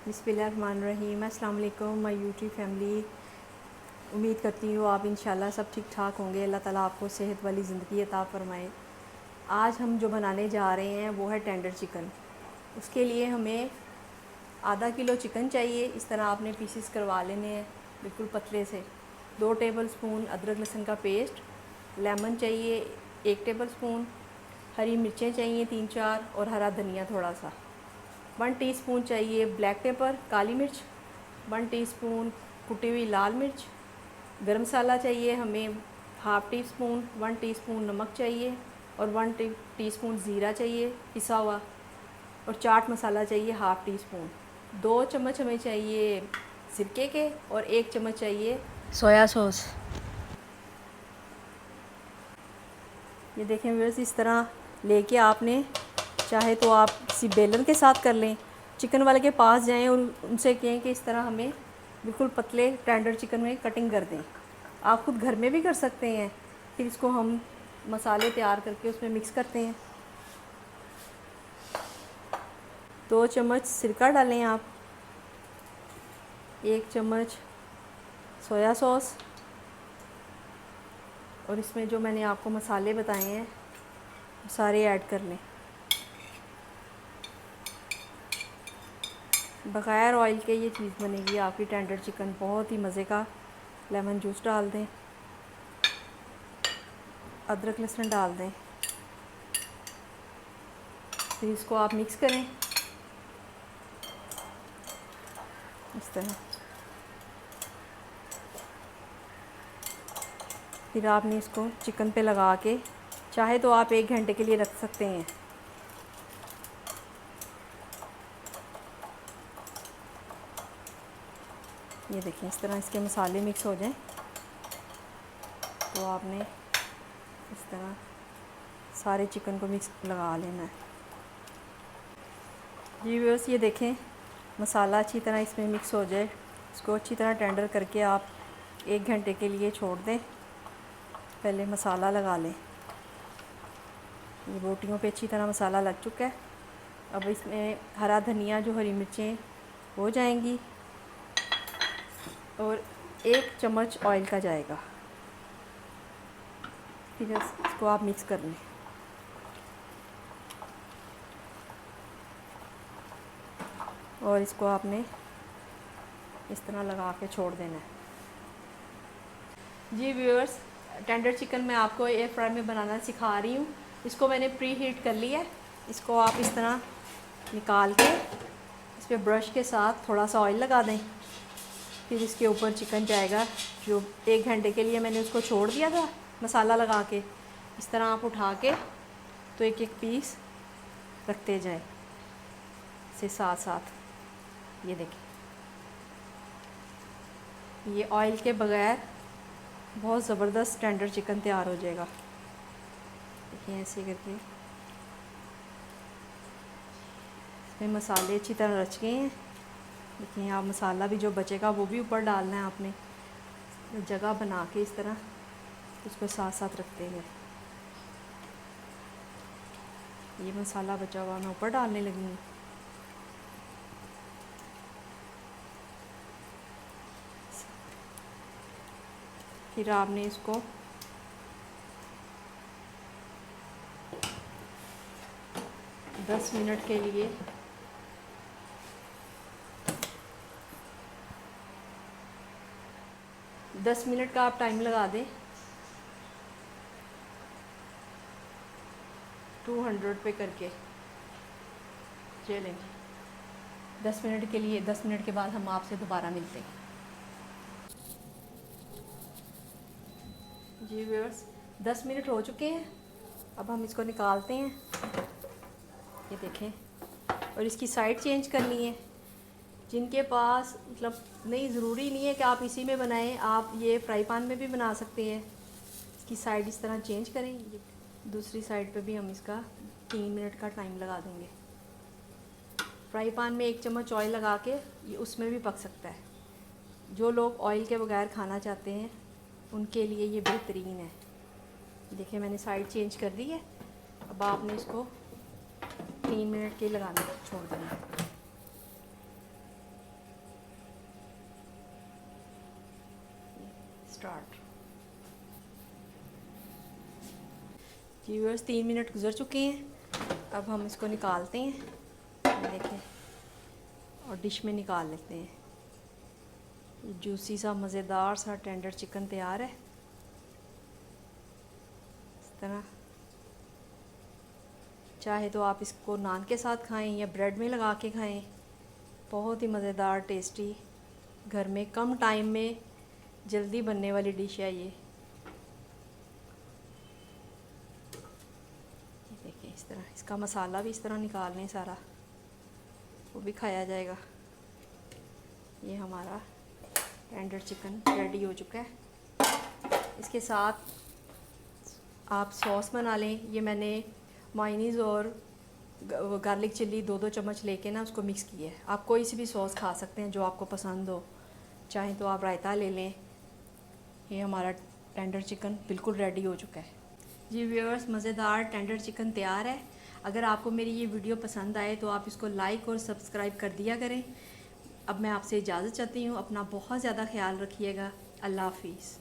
बिस्मिल्लाहिर्रहमानिर्रहीम। अस्सलाम वालेकुम माय यूट्यूब फैमिली। उम्मीद करती हूँ आप इंशाल्लाह सब ठीक ठाक होंगे। अल्लाह ताला आपको सेहत वाली ज़िंदगी अता फ़रमाए। आज हम जो बनाने जा रहे हैं वो है टेंडर चिकन। उसके लिए हमें आधा किलो चिकन चाहिए। इस तरह आपने पीसेस करवा लेने हैं बिल्कुल पतले से। 2 टेबलस्पून अदरक लहसुन का पेस्ट, लेमन चाहिए 1 टेबलस्पून, हरी मिर्चें चाहिए 3-4 और हरा धनिया थोड़ा सा। 1 टीस्पून चाहिए ब्लैक पेपर काली मिर्च, 1 टीस्पून कुटी हुई लाल मिर्च, गरम मसाला चाहिए हमें हाफ़ टी स्पून, 1 टीस्पून नमक चाहिए और 1 टीस्पून ज़ीरा चाहिए पिसा हुआ, और चाट मसाला चाहिए हाफ़ टी स्पून। 2 चम्मच हमें चाहिए सिरके के और 1 चम्मच चाहिए सोया सॉस। ये देखें व्यूअर्स, इस तरह लेके आपने चाहे तो आप किसी बेलन के साथ कर लें, चिकन वाले के पास जाएं और उनसे कहें कि इस तरह हमें बिल्कुल पतले टेंडर चिकन में कटिंग कर दें। आप खुद घर में भी कर सकते हैं। फिर इसको हम मसाले तैयार करके उसमें मिक्स करते हैं। 2 चम्मच सिरका डालें आप, 1 चम्मच सोया सॉस, और इसमें जो मैंने आपको मसाले बताए हैं सारे ऐड कर लें। बग़ैर ऑयल के ये चीज़ बनेगी आपकी टेंडर चिकन, बहुत ही मज़े का। लेमन जूस डाल दें, अदरक लहसुन डाल दें, फिर इसको आप मिक्स करें इस तरह। फिर आपने इसको चिकन पे लगा के चाहे तो आप 1 घंटे के लिए रख सकते हैं। ये देखिए इस तरह इसके मसाले मिक्स हो जाएं तो आपने इस तरह सारे चिकन को मिक्स लगा लेना है। जी व्यूअर्स, ये देखें मसाला अच्छी तरह इसमें मिक्स हो जाए। इसको अच्छी तरह टेंडर करके आप 1 घंटे के लिए छोड़ दें। पहले मसाला लगा लें। ये बोटियों पे अच्छी तरह मसाला लग चुका है। अब इसमें हरा धनिया जो हरी मिर्चें हो जाएंगी और 1 चम्मच ऑयल का जाएगा। फिर इसको आप मिक्स कर लें। और इसको आपने इस तरह लगा के छोड़ देना है। जी व्यूअर्स, टेंडर चिकन मैं आपको एयर फ्राई में बनाना सिखा रही हूँ। इसको मैंने प्री हीट कर लिया है। इसको आप इस तरह निकाल के इस पर ब्रश के साथ थोड़ा सा ऑयल लगा दें। फिर इसके ऊपर चिकन जाएगा जो 1 घंटे के लिए मैंने उसको छोड़ दिया था मसाला लगा के। इस तरह आप उठा के तो एक एक पीस रखते जाए से साथ साथ। ये देखिए, ये ऑयल के बगैर बहुत ज़बरदस्त टेंडर चिकन तैयार हो जाएगा। देखिए ऐसे करके इसमें मसाले अच्छी तरह रच गए हैं। देखिए आप मसाला भी जो बचेगा वो भी ऊपर डालना है आपने। जगह बना के इस तरह उसको साथ साथ रखते हैं। ये मसाला बचा हुआ मैं ऊपर डालने लगी हूँ। फिर आपने इसको दस मिनट के लिए का आप टाइम लगा दें 200 पे करके। चलें 10 मिनट के लिए, 10 मिनट के बाद हम आपसे दोबारा मिलते हैं। जी व्यूअर्स, 10 मिनट हो चुके हैं। अब हम इसको निकालते हैं। ये देखें, और इसकी साइड चेंज करनी है। जिनके पास मतलब नहीं, ज़रूरी नहीं है कि आप इसी में बनाएं, आप ये फ्राई पैन में भी बना सकते हैं। इसकी साइड इस तरह चेंज करें। दूसरी साइड पे भी हम इसका 3 मिनट का टाइम लगा देंगे। फ्राई पैन में 1 चम्मच ऑयल लगा के ये उसमें भी पक सकता है। जो लोग ऑयल के बगैर खाना चाहते हैं उनके लिए ये बेहतरीन है। देखिए मैंने साइड चेंज कर दी है। अब आपने इसको 3 मिनट के लगाने छोड़ देना। स्टार्ट। जी व्यूअर्स 3 मिनट गुजर चुके हैं, अब हम इसको निकालते हैं, देखें, और डिश में निकाल लेते हैं। जूसी सा मज़ेदार सा टेंडर चिकन तैयार है। इस तरह चाहे तो आप इसको नान के साथ खाएं या ब्रेड में लगा के खाएं। बहुत ही मज़ेदार, टेस्टी, घर में कम टाइम में जल्दी बनने वाली डिश है ये। देखिए इस तरह इसका मसाला भी इस तरह निकाल लें सारा, वो भी खाया जाएगा। ये हमारा टेंडर चिकन रेडी हो चुका है। इसके साथ आप सॉस बना लें। ये मैंने मायोनीज़ और गार्लिक चिल्ली 2-2 चम्मच लेके ना उसको मिक्स किया है। आप कोई सी भी सॉस खा सकते हैं जो आपको पसंद हो, चाहे तो आप रायता ले लें। ये हमारा टेंडर चिकन बिल्कुल रेडी हो चुका है। जी व्यूअर्स, मज़ेदार टेंडर चिकन तैयार है। अगर आपको मेरी ये वीडियो पसंद आए तो आप इसको लाइक और सब्सक्राइब कर दिया करें। अब मैं आपसे इजाज़त चाहती हूँ। अपना बहुत ज़्यादा ख्याल रखिएगा। अल्लाह हाफिज़।